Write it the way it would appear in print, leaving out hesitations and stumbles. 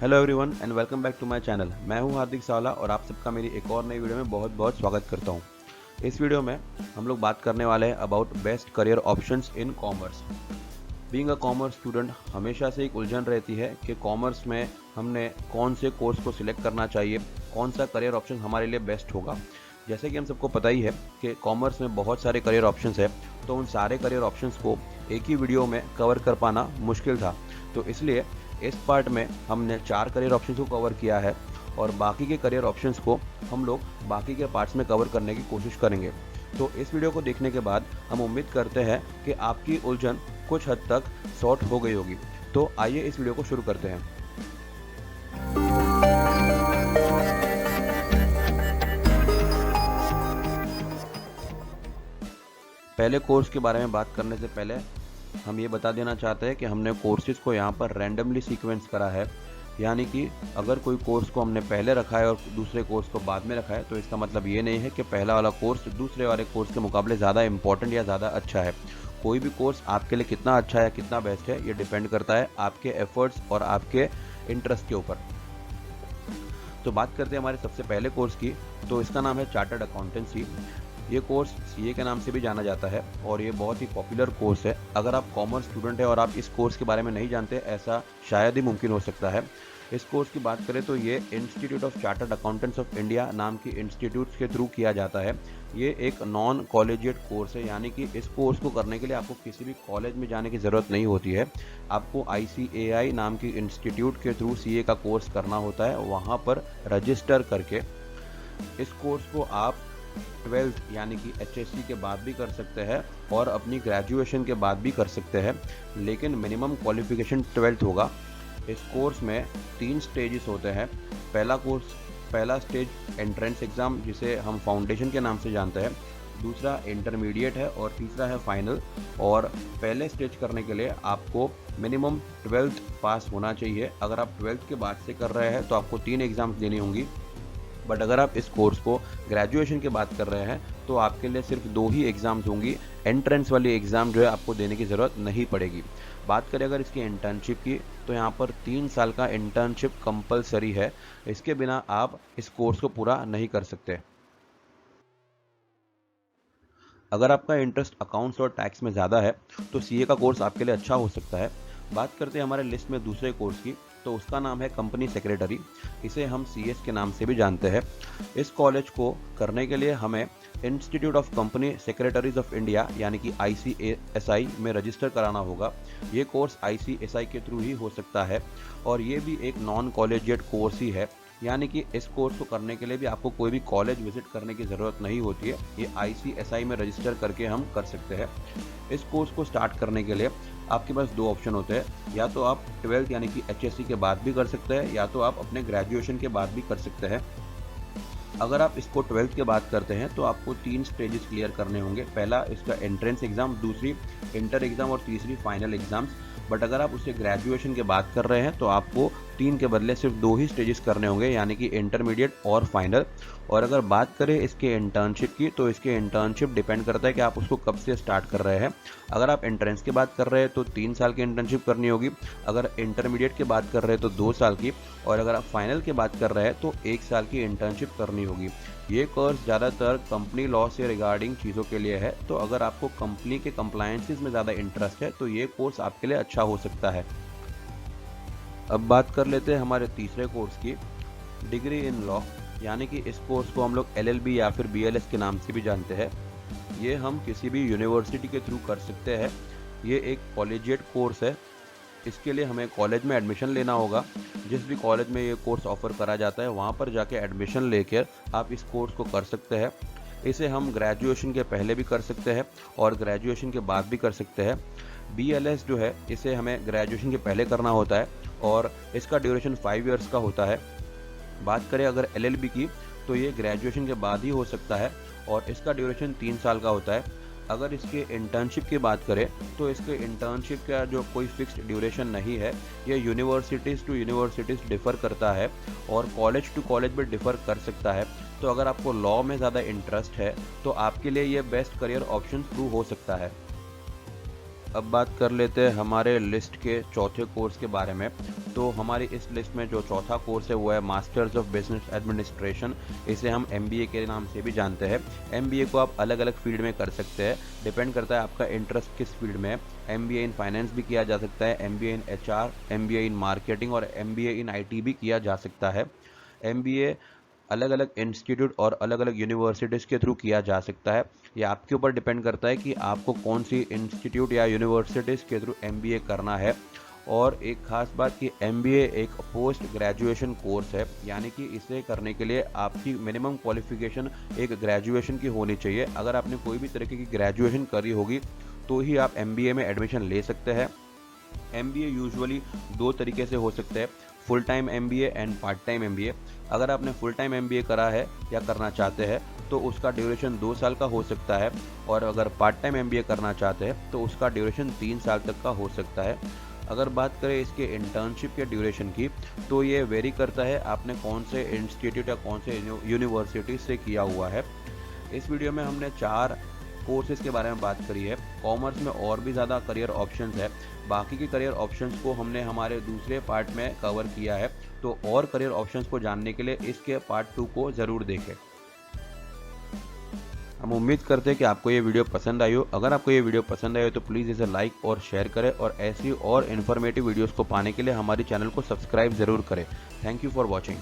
Hello everyone and welcome back to my channel. मैं हूं हार्दिक सावला और आप सबका मेरी एक और नई वीडियो में बहुत बहुत स्वागत करता हूं। इस वीडियो में हम लोग बात करने वाले हैं about best career options in commerce. Being a commerce student हमेशा से एक उलझन रहती है कि कॉमर्स में हमने कौन से कोर्स को सिलेक्ट करना चाहिए, कौन सा करियर ऑप्शन हमारे लिए बेस्ट होगा। जैसे कि हम सबको पता ही है कि कॉमर्स में बहुत सारे करियर ऑप्शंस है, तो उन सारे करियर ऑप्शंस को एक ही वीडियो में कवर कर पाना मुश्किल था। तो इसलिए इस पार्ट में हमने 4 करियर ऑप्शंस को कवर किया है और बाकी के करियर ऑप्शंस को हम लोग बाकी के पार्ट्स में कवर करने की कोशिश करेंगे। तो इस वीडियो को देखने के बाद हम उम्मीद करते हैं कि आपकी उलझन कुछ हद तक सॉर्ट हो गई होगी। तो आइए इस वीडियो को शुरू करते हैं। पहले कोर्स के बारे में बात करने से पहले हम ये बता देना चाहते हैं कि हमने कोर्सेज को यहाँ पर रैंडमली सीक्वेंस करा है। यानी कि अगर कोई कोर्स को हमने पहले रखा है और दूसरे कोर्स को बाद में रखा है, तो इसका मतलब ये नहीं है कि पहला वाला कोर्स दूसरे वाले कोर्स के मुकाबले ज़्यादा इंपॉर्टेंट या ज़्यादा अच्छा है। कोई भी कोर्स आपके लिए कितना अच्छा है, कितना बेस्ट है, ये डिपेंड करता है आपके एफर्ट्स और आपके इंटरेस्ट के ऊपर। तो बात करते हैं हमारे सबसे पहले कोर्स की। तो इसका नाम है चार्टर्ड अकाउंटेंसी। ये कोर्स सीए के नाम से भी जाना जाता है और ये बहुत ही पॉपुलर कोर्स है। अगर आप कॉमर्स स्टूडेंट हैं और आप इस कोर्स के बारे में नहीं जानते, ऐसा शायद ही मुमकिन हो सकता है। इस कोर्स की बात करें तो ये institute of chartered accountants of India नाम की इंस्टीट्यूट के थ्रू किया जाता है। ये एक नॉन कॉलेजिएट कोर्स है, यानी कि इस कोर्स को करने के लिए आपको किसी भी कॉलेज में जाने की ज़रूरत नहीं होती है। आपको ICAI नाम की इंस्टीट्यूट के थ्रू सीए का कोर्स करना होता है। वहाँ पर रजिस्टर करके इस कोर्स को आप 12th यानी कि HSC के बाद भी कर सकते हैं और अपनी ग्रेजुएशन के बाद भी कर सकते हैं, लेकिन मिनिमम क्वालिफिकेशन 12th होगा। इस कोर्स में 3 स्टेजेस होते हैं। पहला स्टेज एंट्रेंस एग्ज़ाम, जिसे हम फाउंडेशन के नाम से जानते हैं, दूसरा इंटरमीडिएट है और तीसरा है फाइनल। और पहले स्टेज करने के लिए आपको मिनिमम 12th पास होना चाहिए। अगर आप 12th के बाद से कर रहे हैं तो आपको 3 एग्ज़ाम्स देनी होंगी। बट अगर आप इस कोर्स को ग्रेजुएशन के बाद कर रहे हैं तो आपके लिए सिर्फ 2 ही एग्ज़ाम्स होंगी। एंट्रेंस वाली एग्ज़ाम जो है आपको देने की ज़रूरत नहीं पड़ेगी। बात करें अगर इसकी इंटर्नशिप की, तो यहाँ पर 3 साल का इंटर्नशिप कंपलसरी है। इसके बिना आप इस कोर्स को पूरा नहीं कर सकते। अगर आपका इंटरेस्ट अकाउंट्स और टैक्स में ज़्यादा है तो सीए का कोर्स आपके लिए अच्छा हो सकता है। बात करते हैं हमारे लिस्ट में दूसरे कोर्स की, तो उसका नाम है कंपनी सेक्रेटरी। इसे हम CS के नाम से भी जानते हैं। इस कॉलेज को करने के लिए हमें institute of company secretaries of India यानी कि ICSI में रजिस्टर कराना होगा। ये कोर्स ICSI के थ्रू ही हो सकता है और ये भी एक नॉन कॉलेजिएट कोर्स ही है। यानी कि इस कोर्स को करने के लिए भी आपको कोई भी कॉलेज विजिट करने की ज़रूरत नहीं होती है। ये ICSI में रजिस्टर करके हम कर सकते हैं। इस कोर्स को स्टार्ट करने के लिए आपके पास 2 ऑप्शन होते हैं। या तो आप 12th यानी कि HSC के बाद भी कर सकते हैं, या तो आप अपने ग्रेजुएशन के बाद भी कर सकते हैं। अगर आप इसको 12th के बाद करते हैं तो आपको 3 स्टेजेस क्लियर करने होंगे। पहला इसका एंट्रेंस एग्ज़ाम, दूसरी इंटर एग्ज़ाम और तीसरी फाइनल एग्ज़ाम्स। बट अगर आप उसे ग्रेजुएशन के बाद कर रहे हैं तो आपको 3 के बदले सिर्फ 2 ही स्टेजेस करने होंगे, यानी कि इंटरमीडिएट और फाइनल। और अगर बात करें इसके इंटर्नशिप की, तो इसके इंटर्नशिप डिपेंड करता है कि आप उसको कब से स्टार्ट कर रहे हैं। अगर आप एंट्रेंस के बाद कर रहे हैं तो 3 साल की इंटर्नशिप करनी होगी। अगर इंटरमीडिएट के बाद कर रहे हैं तो 2 साल की, और अगर आप फाइनल के बाद कर रहे हैं तो 1 साल की इंटर्नशिप करनी होगी। ये कोर्स ज़्यादातर कंपनी लॉ से रिगार्डिंग चीज़ों के लिए है। तो अगर आपको कंपनी के कंप्लायंसेस में ज़्यादा इंटरेस्ट है तो ये कोर्स आपके लिए अच्छा हो सकता है। अब बात कर लेते हैं हमारे तीसरे कोर्स की, डिग्री इन लॉ। यानी कि इस कोर्स को हम लोग LLB या फिर BLS के नाम से भी जानते हैं। ये हम किसी भी यूनिवर्सिटी के थ्रू कर सकते हैं। ये एक कॉलेजिएट कोर्स है। इसके लिए हमें कॉलेज में एडमिशन लेना होगा। जिस भी कॉलेज में ये कोर्स ऑफर करा जाता है वहाँ पर जाके एडमिशन लेकर आप इस कोर्स को कर सकते हैं। इसे हम ग्रेजुएशन के पहले भी कर सकते हैं और ग्रेजुएशन के बाद भी कर सकते हैं। BLS जो है इसे हमें ग्रेजुएशन के पहले करना होता है और इसका ड्यूरेशन 5 इयर्स का होता है। बात करें अगर LLB की, तो ये ग्रेजुएशन के बाद ही हो सकता है और इसका ड्यूरेशन 3 साल का होता है। अगर इसके इंटर्नशिप की बात करें तो इसके इंटर्नशिप का जो कोई फिक्स्ड ड्यूरेशन नहीं है। ये यूनिवर्सिटीज़ टू यूनिवर्सिटीज़ डिफ़र करता है और कॉलेज टू कॉलेज भी डिफ़र कर सकता है। तो अगर आपको लॉ में ज़्यादा इंटरेस्ट है तो आपके लिए ये बेस्ट करियर ऑप्शन प्रूव हो सकता है। अब बात कर लेते हैं हमारे लिस्ट के चौथे कोर्स के बारे में। तो हमारी इस लिस्ट में जो चौथा कोर्स है वो है मास्टर्स ऑफ बिजनेस एडमिनिस्ट्रेशन। इसे हम MBA के नाम से भी जानते हैं। MBA को आप अलग अलग फील्ड में कर सकते हैं, डिपेंड करता है आपका इंटरेस्ट किस फील्ड में है। MBA इन फाइनेंस भी किया जा सकता है, MBA in HR, MBA in marketing और MBA इन IT भी किया जा सकता है। MBA अलग अलग इंस्टीट्यूट और अलग अलग यूनिवर्सिटीज़ के थ्रू किया जा सकता है। ये आपके ऊपर डिपेंड करता है कि आपको कौन सी इंस्टीट्यूट या यूनिवर्सिटीज़ के थ्रू MBA करना है। और एक खास बात कि MBA एक पोस्ट ग्रेजुएशन कोर्स है, यानी कि इसे करने के लिए आपकी मिनिमम क्वालिफिकेशन एक ग्रेजुएशन की होनी चाहिए। अगर आपने कोई भी तरीके की ग्रेजुएशन करी होगी तो ही आप MBA में एडमिशन ले सकते हैं। MBA यूजुअली दो तरीके से हो सकते हैं, full time MBA and part time MBA। अगर आपने फुल टाइम MBA करा है या करना चाहते हैं तो उसका ड्यूरेशन 2 साल का हो सकता है, और अगर पार्ट टाइम MBA करना चाहते हैं तो उसका ड्यूरेशन 3 साल तक का हो सकता है। अगर बात करें इसके इंटर्नशिप के ड्यूरेशन की तो ये वेरी करता है आपने कौन से इंस्टीट्यूट या कौन से यूनिवर्सिटी से किया हुआ है। इस वीडियो में हमने 4 कोर्सेज के बारे में बात करी है। कॉमर्स में और भी ज़्यादा करियर ऑप्शंस है, बाकी के करियर ऑप्शंस को हमने हमारे दूसरे पार्ट में कवर किया है। तो और करियर ऑप्शंस को जानने के लिए इसके पार्ट 2 को ज़रूर देखें। हम उम्मीद करते हैं कि आपको ये वीडियो पसंद आई हो। अगर आपको ये वीडियो पसंद आई हो तो प्लीज़ इसे लाइक और शेयर करें, और ऐसी और इन्फॉर्मेटिव वीडियोस को पाने के लिए हमारे चैनल को सब्सक्राइब ज़रूर करें। Thank you for watching.